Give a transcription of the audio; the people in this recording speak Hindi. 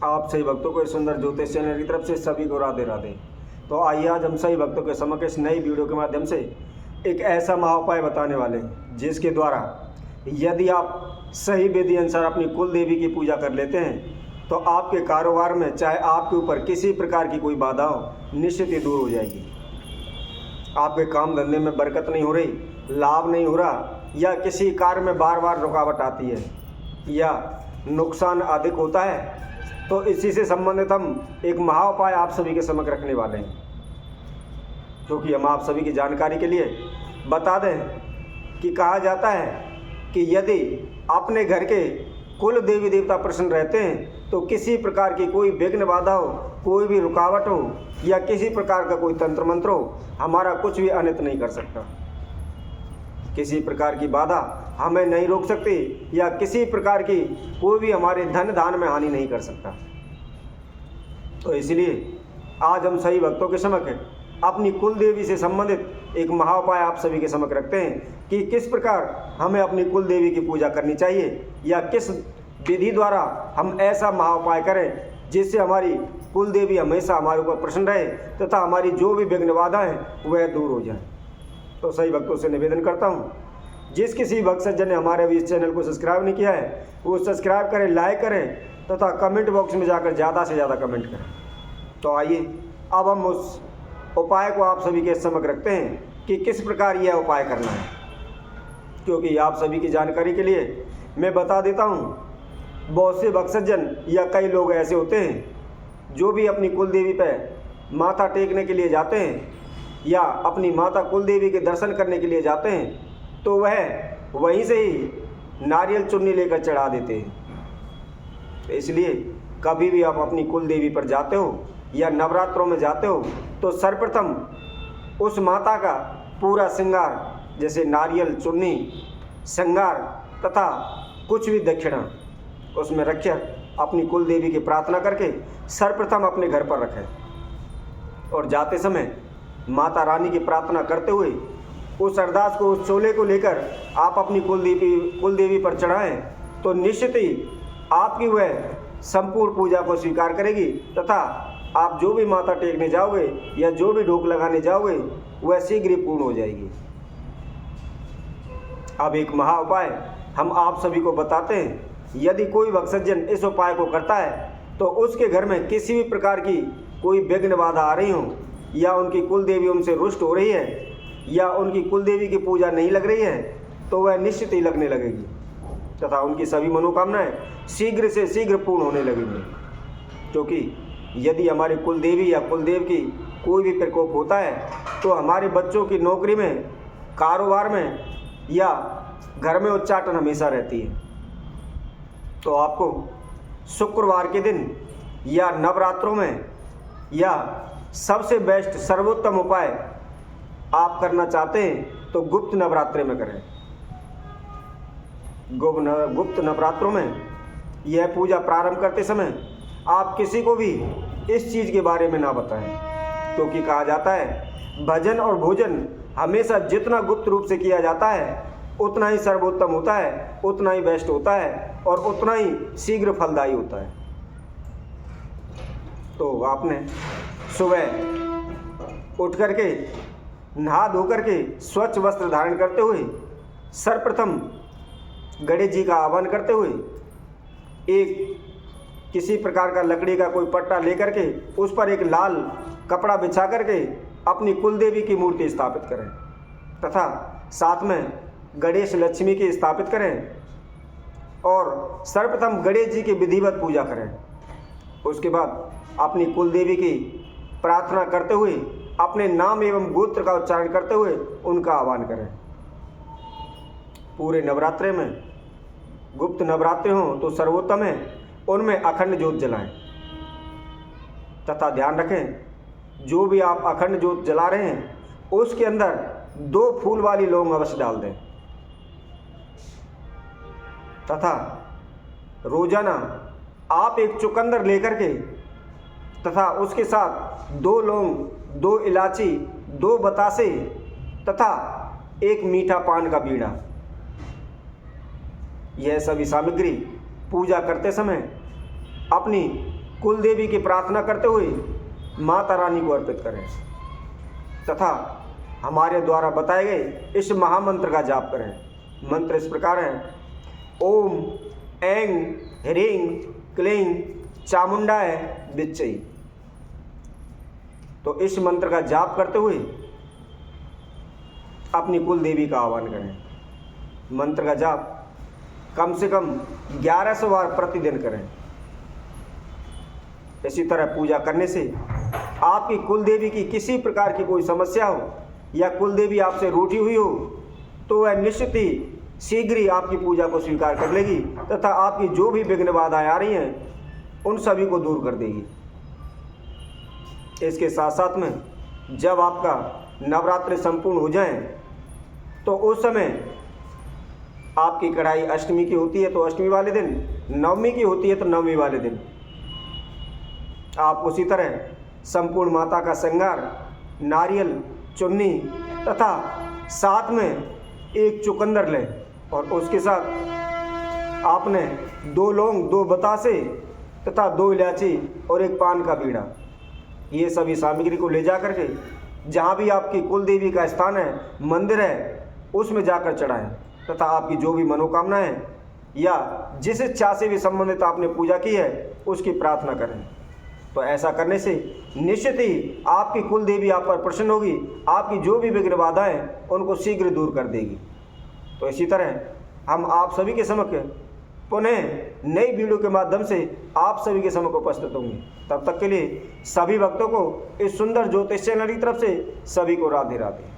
आप सही भक्तों को इस सुंदर ज्योतिष चैनल की तरफ से सभी को राधे राधे। तो आइए आज हम सही भक्तों के समक्ष इस नई वीडियो के माध्यम से एक ऐसा महाउपाय बताने वाले हैं जिसके द्वारा यदि आप सही विधि अनुसार अपनी कुल देवी की पूजा कर लेते हैं तो आपके कारोबार में चाहे आपके ऊपर किसी प्रकार की कोई बाधा हो निश्चित ही दूर हो जाएगी। आपके काम धंधे में बरकत नहीं हो रही, लाभ नहीं हो रहा, या किसी कार्य में बार बार रुकावट आती है या नुकसान अधिक होता है, तो इसी से संबंधित हम एक महाउपाय आप सभी के समक्ष रखने वाले हैं, क्योंकि हम आप सभी की जानकारी के लिए बता दें कि कहा जाता है कि यदि अपने घर के कुल देवी देवता प्रसन्न रहते हैं तो किसी प्रकार की कोई विघ्न बाधा हो, कोई भी रुकावट हो या किसी प्रकार का कोई तंत्र मंत्र हो, हमारा कुछ भी अनित नहीं कर सकता। किसी प्रकार की बाधा हमें नहीं रोक सकती या किसी प्रकार की कोई भी हमारे धन धान में हानि नहीं कर सकता। तो इसलिए आज हम सही भक्तों के समक्ष अपनी कुल देवी से संबंधित एक महाउपाय आप सभी के समक्ष रखते हैं कि किस प्रकार हमें अपनी कुल देवी की पूजा करनी चाहिए या किस विधि द्वारा हम ऐसा महाउपाय करें जिससे हमारी कुल देवी हमेशा हमारे ऊपर प्रसन्न रहे तथा हमारी जो भी विघ्न बाधा है वह दूर हो जाए। तो सही भक्तों से निवेदन करता हूँ, जिस किसी भक्त सज्जन ने हमारे भी इस चैनल को सब्सक्राइब नहीं किया है वो सब्सक्राइब करें, लाइक करें तथा कमेंट बॉक्स में जाकर ज़्यादा से ज़्यादा कमेंट करें। तो आइए अब हम उस उपाय को आप सभी के समक्ष रखते हैं कि किस प्रकार यह उपाय करना है, क्योंकि आप सभी की जानकारी के लिए मैं बता देता हूँ, बहुत से भक्त सज्जन या कई लोग ऐसे होते हैं जो भी अपनी कुल देवी पर माथा टेकने के लिए जाते हैं या अपनी माता कुल देवी के दर्शन करने के लिए जाते हैं तो वह वहीं से ही नारियल चुन्नी लेकर चढ़ा देते हैं। तो इसलिए कभी भी आप अपनी कुल देवी पर जाते हो या नवरात्रों में जाते हो तो सर्वप्रथम उस माता का पूरा श्रृंगार जैसे नारियल चुन्नी श्रृंगार तथा कुछ भी दक्षिणा उसमें रखकर अपनी कुल देवी की प्रार्थना करके सर्वप्रथम अपने घर पर रखें और जाते समय माता रानी की प्रार्थना करते हुए उस अरदास को, उस चोले को लेकर आप अपनी कुल देवी पर चढ़ाएं तो निश्चित ही आपकी वह संपूर्ण पूजा को स्वीकार करेगी तथा आप जो भी माथा टेकने जाओगे या जो भी ढोक लगाने जाओगे वह शीघ्र ही पूर्ण हो जाएगी। अब एक महा उपाय हम आप सभी को बताते हैं। यदि कोई भक्त सज्जन इस उपाय को करता है तो उसके घर में किसी भी प्रकार की कोई विघ्न बाधा आ रही हो या उनकी कुल देवी उनसे रुष्ट हो रही है या उनकी कुल देवी की पूजा नहीं लग रही है तो वह निश्चित ही लगने लगेगी तथा उनकी सभी मनोकामनाएं शीघ्र से शीघ्र पूर्ण होने लगेंगी। क्योंकि यदि हमारी कुल देवी या कुलदेव की कोई भी प्रकोप होता है तो हमारे बच्चों की नौकरी में, कारोबार में या घर में उच्चाटन हमेशा रहती है। तो आपको शुक्रवार के दिन या नवरात्रों में या सबसे बेस्ट सर्वोत्तम उपाय आप करना चाहते हैं तो गुप्त नवरात्रि में करें। गुप्त नवरात्रों में यह पूजा प्रारंभ करते समय आप किसी को भी इस चीज़ के बारे में ना बताएं, क्योंकि कहा जाता है भजन और भोजन हमेशा जितना गुप्त रूप से किया जाता है उतना ही सर्वोत्तम होता है, उतना ही बेस्ट होता है और उतना ही शीघ्र फलदायी होता है। तो आपने सुबह उठ करके नहा धो करके स्वच्छ वस्त्र धारण करते हुए सर्वप्रथम गणेश जी का आह्वान करते हुए एक किसी प्रकार का लकड़ी का कोई पट्टा लेकर के उस पर एक लाल कपड़ा बिछा करके अपनी कुल देवी की मूर्ति स्थापित करें तथा साथ में गणेश लक्ष्मी की स्थापित करें और सर्वप्रथम गणेश जी की विधिवत पूजा करें। उसके बाद अपनी कुल देवी की प्रार्थना करते हुए अपने नाम एवं गोत्र का उच्चारण करते हुए उनका आह्वान करें। पूरे नवरात्रे में गुप्त नवरात्रि हो तो सर्वोत्तम है, उनमें अखंड ज्योत जलाएं तथा ध्यान रखें जो भी आप अखंड ज्योत जला रहे हैं उसके अंदर 2 फूल वाली लौंग अवश्य डाल दें तथा रोजाना आप एक चुकंदर लेकर के तथा उसके साथ 2 लौंग, 2 इलायची, 2 बतासे तथा एक मीठा पान का बीड़ा, यह सभी सामग्री पूजा करते समय अपनी कुल देवी की प्रार्थना करते हुए माता रानी को अर्पित करें तथा हमारे द्वारा बताए गए इस महामंत्र का जाप करें। मंत्र इस प्रकार हैं: ओम ऐं ह्रीं क्लीं चामुंडाय विच्चै। तो इस मंत्र का जाप करते हुए अपनी कुल देवी का आह्वान करें। मंत्र का जाप कम से कम 1100 बार प्रतिदिन करें। इसी तरह पूजा करने से आपकी कुल देवी की किसी प्रकार की कोई समस्या हो या कुल देवी आपसे रूठी हुई हो तो वह निश्चित ही शीघ्र ही आपकी पूजा को स्वीकार कर लेगी तथा आपकी जो भी विघ्न बाधाएं आ रही हैं उन सभी को दूर कर देगी। इसके साथ साथ में जब आपका नवरात्रि संपूर्ण हो जाए तो उस समय आपकी कढ़ाई अष्टमी की होती है तो अष्टमी वाले दिन, नवमी की होती है तो नवमी वाले दिन आप उसी तरह संपूर्ण माता का श्रृंगार, नारियल, चुन्नी तथा साथ में एक चुकंदर लें और उसके साथ आपने 2 लौंग, 2 बतासे तथा 2 इलायची और एक पान का बीड़ा, ये सभी सामग्री को ले जा करके जहाँ भी आपकी कुल देवी का स्थान है, मंदिर है, उसमें जाकर चढ़ाएं तथा आपकी जो भी मनोकामनाएं या जिस इच्छा से भी संबंधित आपने पूजा की है उसकी प्रार्थना करें। तो ऐसा करने से निश्चित ही आपकी कुल देवी आप पर प्रसन्न होगी, आपकी जो भी विघ्न बाधाएं उनको शीघ्र दूर कर देगी। तो इसी तरह हम आप सभी के समक्ष पुनः नई वीडियो के माध्यम से आप सभी के समक्ष उपस्थित होंगे। तब तक के लिए सभी भक्तों को इस सुंदर ज्योतिष चैनल की तरफ से सभी को राधे राधे।